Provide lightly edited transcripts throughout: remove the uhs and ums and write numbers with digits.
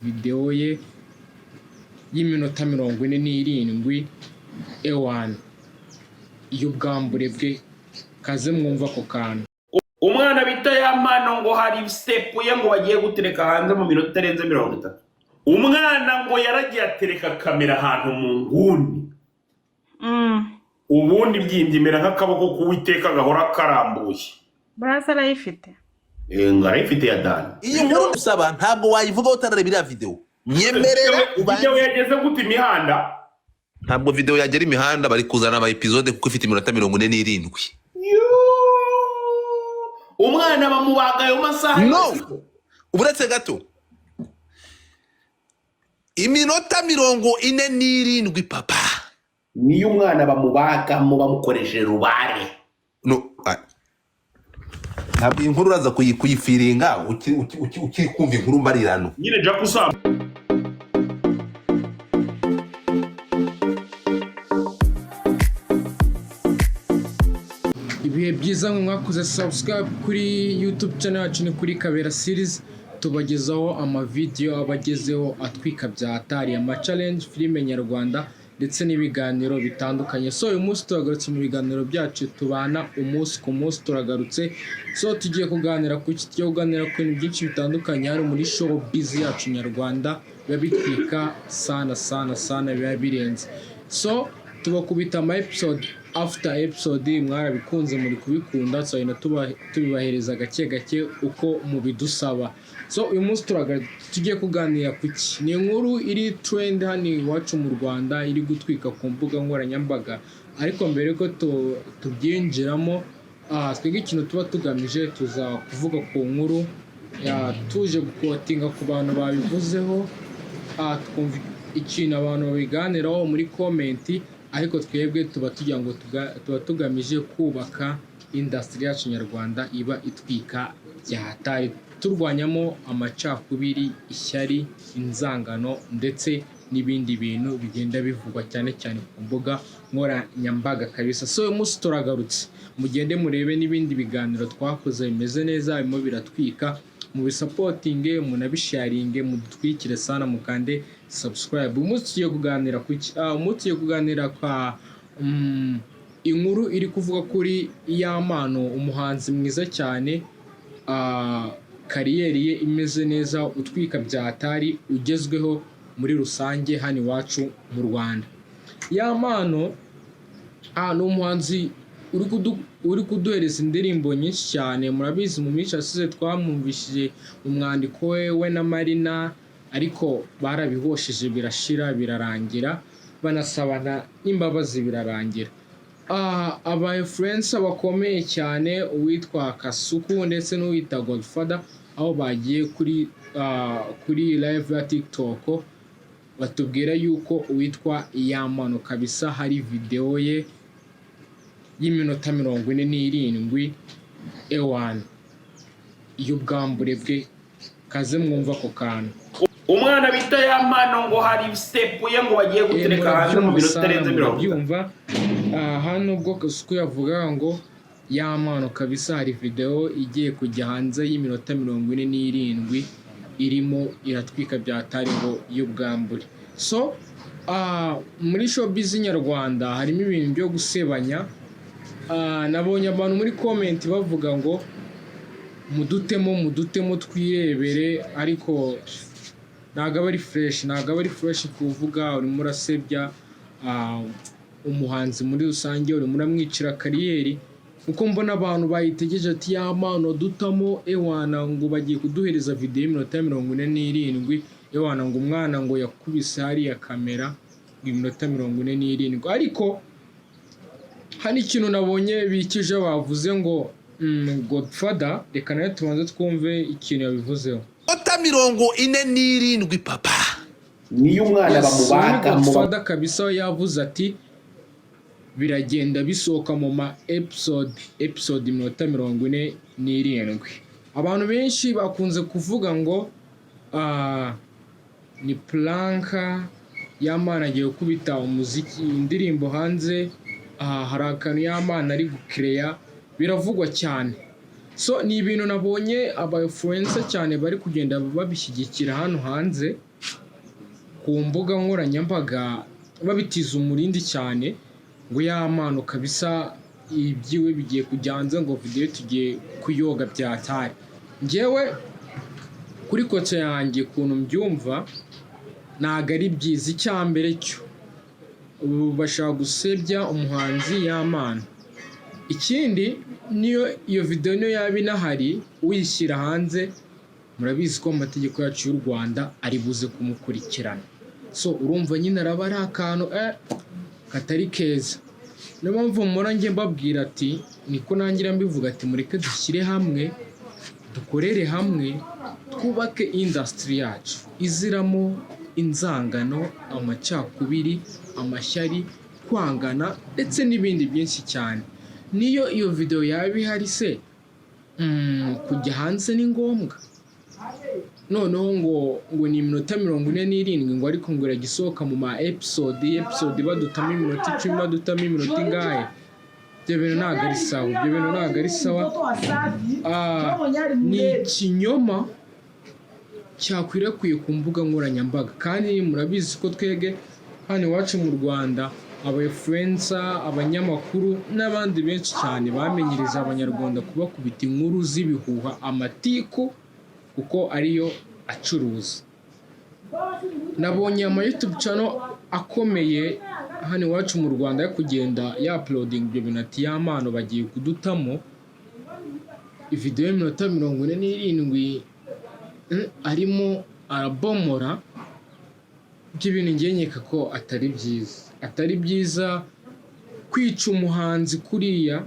video ye y'iminota 47 ewan y'ubwambure bwe kaze mwumva ko kantu. Umwana bita Yampano ngo hari step ye ngo bagiye gutereka hanze mu minota itarenze 30. Umwana ngo yaragiye atereka kamera ahantu mu nguni. Ubundi byindimera nk'akaboko k'Uwiteka gahora karambuye. Brasa arayifite. Ngarayifite ya Dan. Iyi nkuru usaba ntabwo wayivuga utarebera video. Nyemerera video yageze gute imihanda? Ntabwo video yagera imihanda bari kuzana aba episode kuko ifite iminota 47. Umwana bamubaga ayo masaha. No. Uburetse gato. Iminota 47 papa. Niyo umwana bamubaga mu bamukoresheje rubare. No. Ntabwo inkuru uraza kuyifiringa ukiri kumva inkuru mbarirano. Nyine ja kusaba. Ibihe byiza mwakoze subscribe kuri YouTube channel yacu ni kuri Kabera series, tubagezaho amavideo abagezeho atwika bya hatari ama challenge filime nyarwanda ndetse n'ibiganiro bitandukanye. So uyu munsi turagarutse mu biganiro byacu tubana umunsi ku munsi turagarutse. So tugiye kuganira ku bintu byinshi bitandukanye hari muri show busy yacu nyarwanda biba bitwika sana biba birenze. So tubakubita ama episode after episode mwarabikunze muri kubikunda, so tubibahereza gake uko mubidusaba. So uyu munsi tugiye kuganira kuki ni inkuru iri trend hano iwacu mu Rwanda iri gutwika ku mbuga nkoranyambaga, ariko mbere ko tubyinjiramo twebwe ikintu tuba tugamije tuza kuvuga ku nkuru tuje gukotinga ku bantu babivuzeho, twumva ikintu abantu babiganiraho muri comment, ariko twebwe tuba tugamije kubaka industry yacu nyarwanda iba itwika byahataye, turwanyamo amacakubiri, ishyari, inzangano ndetse n'ibindi bintu bigenda bivugwa cyane ku mbuga nkoranyambaga kabisa. So uyu munsi turagarutse, mugende murebe n'ibindi biganiro twakoze bimeze neza, birimo biratwika, mu bisupportinge, munabisharinge, mudutwikire sana, mukande subscribe. Uyu munsi tugiye kuganira kuki umunsi tugiye kuganira kwa inkuru iri kuvuga kuri Yampano, umuhanzi mwiza cyane, kariyeri ye imeze neza, utwika bya hatari, ugezweho muri rusange hano iwacu mu Rwanda. Yampano ni umuhanzi uri kuduhereza indirimbo nyinshi cyane, murabizi mu minsi yasize twamwumvishije umwandiko we na Marina, ariko barabihosheje birashira birarangira, banasabana n'imbabazi birarangira. Aba influencer bakomeye cyane, uwitwa Kasuku ndetse n'uwita Godfather, aho bagiye kuri live ya TikTok batubwira yuko uwitwa Yampano kabisa hari video ye y'iminota 47 ewan y'ubwambure bwe kaze mwumva ko kantu. Umwana bita Yampano ngo hari step ye ngo bagiye gutereka hanze mu minota itarenze 30. Hano ubwo Kasuku yavuga ngo Yampano kabisa hari video igiye kujya hanze y'iminota 47 irimo iratwika bya hatari ngo y'ubwambure. So muri showbiz nyarwanda harimo ibintu byo gusebanya. Nabonye abantu muri comment bavuga ngo mudutemo twirebere, ariko ntago ari fresh kuvuga urimo urasebya umuhanzi muri rusange, urimo uramwicira kariyeri. Uko mbona abantu bayitegeje ati Yampano dutamo ewana ngo bagiye kuduhereza video y'iminota 47 ewana ngo umwana ngo yakubise hari ya kamera iminota 47, ariko hani ikintu nabonye bikije bavuze ngo Godfather, reka nayo tubanze twumve ikintu yabivuzeho. 47 papa. Niyo umwana bamubaga mu Godfather kabisa yavuze ati biragenda bisohoka mu ma episode iminota 47. Abantu benshi bakunze kuvuga ngo ni planka Yampano agiye gukubita umuziki indirimbo hanze, hari akantu Yampano ari gucreya biravugwa cyane. So ni ibintu nabonye aba influencer cyane bari kugenda babishyigikira hano hanze, ku mbuga nkoranyambaga babitiza umurindi cyane ngo y'amano kabisa ibyiwe bigiye kujya hanze ngo video tugiye kuyoga byatari. Njyewe kuri koce yanjye kuntu mbyumva ntago ari byiza. Icyambere cyo bashaka gusebya umuhanzi y'amano. Ikindi niyo iyo video niyo yaba inahari uyishyira hanze, murabizi ko amategeko yacu y'u Rwanda ari buze kumukurikirana. So urumva nyine araba ari akantu katari keza. Niyo mpamvu mpora njye mbabwira ati niko nangira mbivuga ati mureke dushyire hamwe, dukorere hamwe, twubake industry yacu iziramo inzangano, amacakubiri, amashyari, kwangana ndetse n'ibindi byinshi cyane. Niyo iyo video yaba ihari se kujya hanze ni ngombwa. Noneho ngo ni iminota 47 ngo ariko ngo iragisohoka mu ma episode badutamo iminota 10, badutamo iminota ingahe. Ibyo bintu ntabwo ari sawa. Ni ikinyoma cyakwirakwiye ku mbuga nkoranyambaga, kandi murabizi ko twege hano iwacu mu Rwanda aba-influencer, abanyamakuru n'abandi benshi cyane bamenyereza abanyarwanda kubakubita inkuru z'ibihuha, amatiku, kuko ariyo acuruza. Nabonye ama YouTube channel akomeye hano iwacu mu Rwanda yo kugenda ya-uploading ibyo bintu ati y'amano bagiye kudutamo video y'iminota 47 arimo arabomora. Ibyo bintu ngenyeka ko atari byiza kwica umuhanzi kuriya,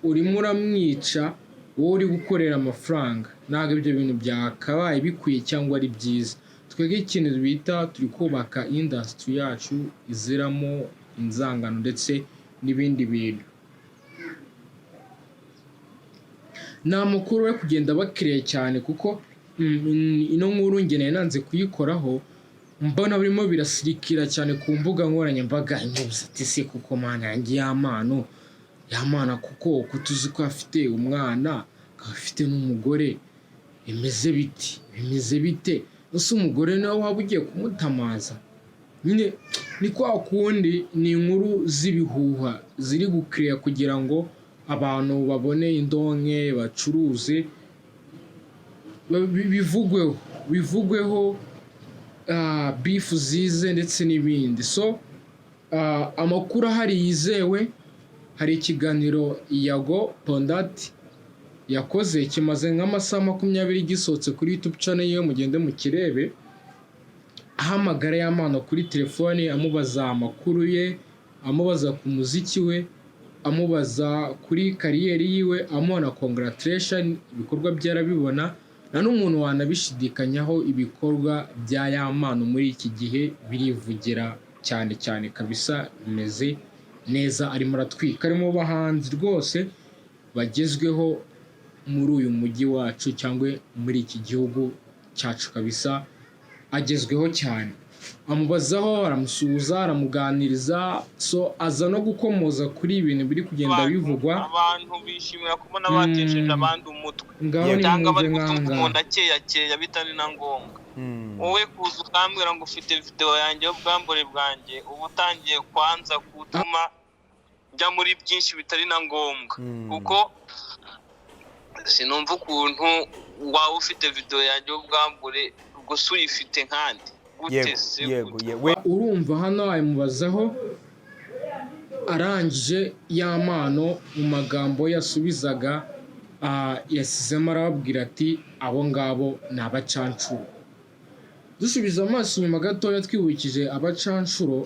urimo uramwica wowe uri gukorera amafaranga. Ntabwo ibyo bintu byakabaye bikwiye cyangwa ari byiza. Twege ikintu bita turi kubaka industry yacu iziramo inzangano ndetse n'ibindi bintu. Nta mukuru we kugenda bakiriye cyane kuko ino nkuru ngeneye nanze kuyikoraho, mbona birimo birasirikira cyane ku mbuga nkoranyambaga. Inkubuza ati se kuko mana yanjye y'amana kuko kutuzi ko afite umwana, afite n'umugore, bimeze bite ese umugore nawe waba ugiye kumutamaza? Nyine ni kwa kundi ni inkuru z'ibihuha ziri gukiriya kugira ngo abantu babone indonke, bacuruze, bivugweho beef zize ndetse n'ibindi. So amakuru ahari yizewe, hari ikiganiro Yago Pondati yakoze kimaze nk'amasaha 20 gisohotse kuri YouTube channel ye, mugende mukirebe, ahamagara y'amano kuri telefone amubaza amakuru ye, amubaza ku muziki we, amubaza kuri kariyeri yiwe, amuha congratulation, ibikorwa byarabibona. Na n'umuntu wanabishidikanyaho ibikorwa bya y'amano muri iki gihe birivugira cyane kabisa, bimeze neza, arimo aratwika, arimo bahanzi rwose bagezweho muri uyu mujyi wacu cyangwa muri iki gihugu cyacu kabisa, agezweho cyane. Amubazaho, aramusuhuza, aramuganiriza. So aza no gukomoza kuri ibintu biri kugenda bivugwa. Abantu bishimira kubona batesheje abandi umutwe cyangwa bari gutunga umuntu akeya bitari na ngombwa. Wowe kuza ukambwira ngo ufite video yanjye y'ubwambure bwanjye, ubu utangiye kwanza gutuma njya muri byinshi bitari na ngombwa, kuko sinumva ukuntu waba ufite video yanjye y'ubwambure gusa uyifite nkandi. Urumva hano ayimubazaho, arangije y'amano mu magambo yasubizaga yasizemo arababwira ati abo ngabo ni abacanshuro. Dusubiza amaso inyuma gatoya twibukije abacanshuro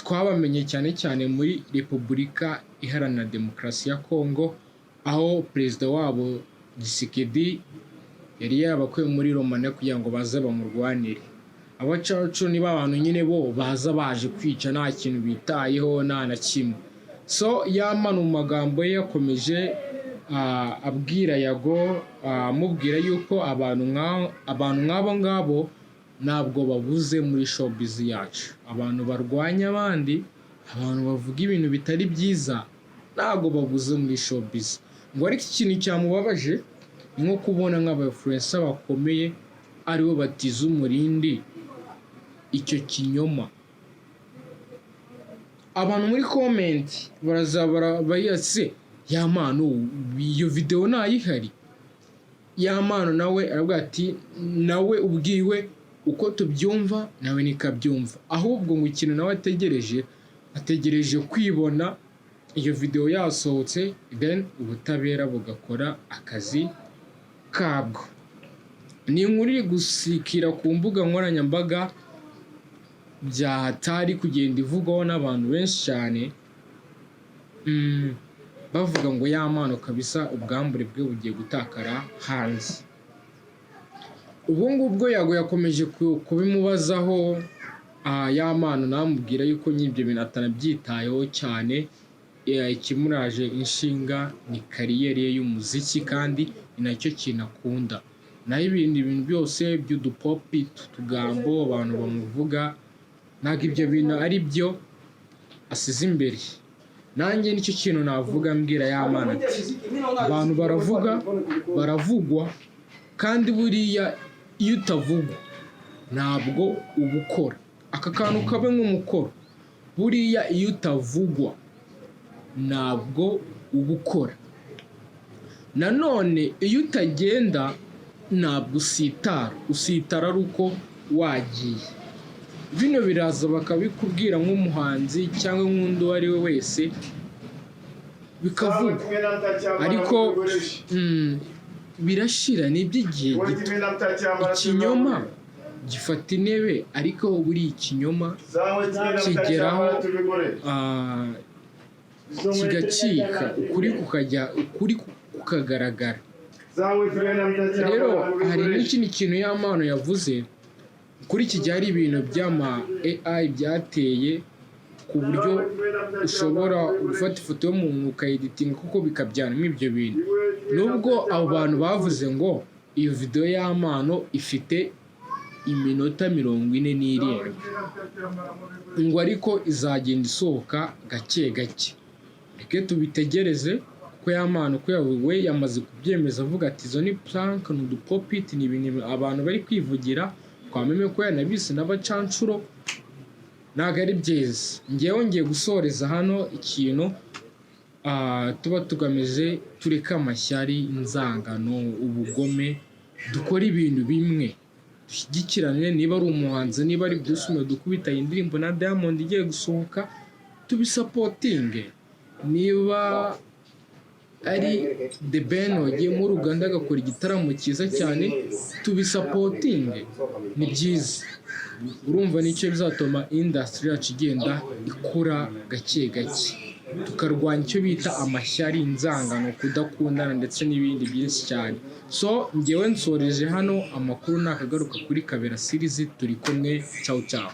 twabamenye cyane muri Repubulika Iharanira Demokarasi ya Kongo, aho perezida wabo Tshisekedi yari yabakuye muri Romania kugira ngo baze bamurwanire. Abacanshuro ni abantu nyine bo baza baje kwica, nta kintu bitayeho nta na kimwe. So y'amano mu magambo ye yakomeje abwira Yago, amubwira yuko abantu nk'abo ngabo ntabwo babuze muri showbiz yacu. Abantu barwanya abandi, abantu bavuga ibintu bitari byiza, ntabwo babuze muri showbiz. Ngo ariko ikintu cyamubabaje ni nko kubona nk'aba-influencer bakomeye aribo batiza umurindi icyo kinyoma. Abantu muri comment barazabara bayase ya mano iyo video nayihari. Ya mano nawe aravuga ati nawe ubwiwe uko tubyumva nawe nikabyumva, ahubwo ngo ikintu nawe ategereje kwibona iyo video yasohotse, then ubutabera bugakora akazi kabwo. Ni inkuru iri gusikira ku mbuga nkoranyambaga byahatari kugenda ivugwaho n'abantu benshi cyane, bavuga ngo ya mano kabisa ubwambure bwe bugiye gutakara hanze. Ubu ngubwo Yago yakomeje kubimubazaho, ya mano namubwira yuko nyibyo bintu atanabyitayeho cyane, ikimuraje inshinga ni kariyeri ye y'umuziki kandi ni nacyo kintu akunda. Naho ibindi bintu byose by'udupopi tugambo abantu bamuvuga ntabwo ibyo bintu ari byo asize imbere. Nanjye nicyo kintu navuga mbwira ya mano ati abantu baravugwa kandi buriya iyo utavugwa ntabwo uba ukora. Aka kantu kabe nk'umukoro, buriya iyo utavugwa ntabwo uba ukora. Nanone iyo utagenda ntabwo usitara ari uko wagiye. Bino biraza bakabikubwira nk'umuhanzi cyangwa nk'undi uwo ari we wese bikavugwa, ariko birashira ni iby'igihe gito. Ikinyoma gifata intebe, ariko buri ikinyoma kigeraho kigacika, ukuri kukagaragara. Rero hari n'ikindi kintu ya mano yavuze kuri iki gihe, hari ibintu by'ama AI byateye ku buryo ushobora gufata ifoto y'umuntu ukayiditinga kuko bikabyanamo ibyo bintu. Nubwo abo bantu bavuze ngo iyo video ya mano ifite iminota 47 ngo ariko izagenda isohoka gake gake. Reke tubitegereze kuko ya mano ko we yamaze kubyemeza avuga ati izo ni prank, ni udupopit, ni ibintu abantu bari kwivugira. Twameme ko yanabise n'abacancuro ntago ari byiza. Ngewe ngiye gusoreza hano ikintu tuba tugamije, tureka amashyari, inzangano, ubugome, dukora ibintu bimwe, dushyigikirane. Niba ari umuhanzi, niba ari Bruce Melody dukubita indirimbo na Diamond igiye gusohoka tubisapotinge. Niba ari The Ben wagiye mu Uganda agakora igitaramo cyiza cyane tubisapotinge, ni byiza. Urumva nicyo bizatuma industry yacu igenda ikura gake gake, tukarwanya icyo bita amashyari, inzangano, kudakundana ndetse n'ibindi byinshi cyane. So ngewe nsoreje hano, amakuru nakagaruka kuri Kabera Series, turi kumwe. Ciao ciao.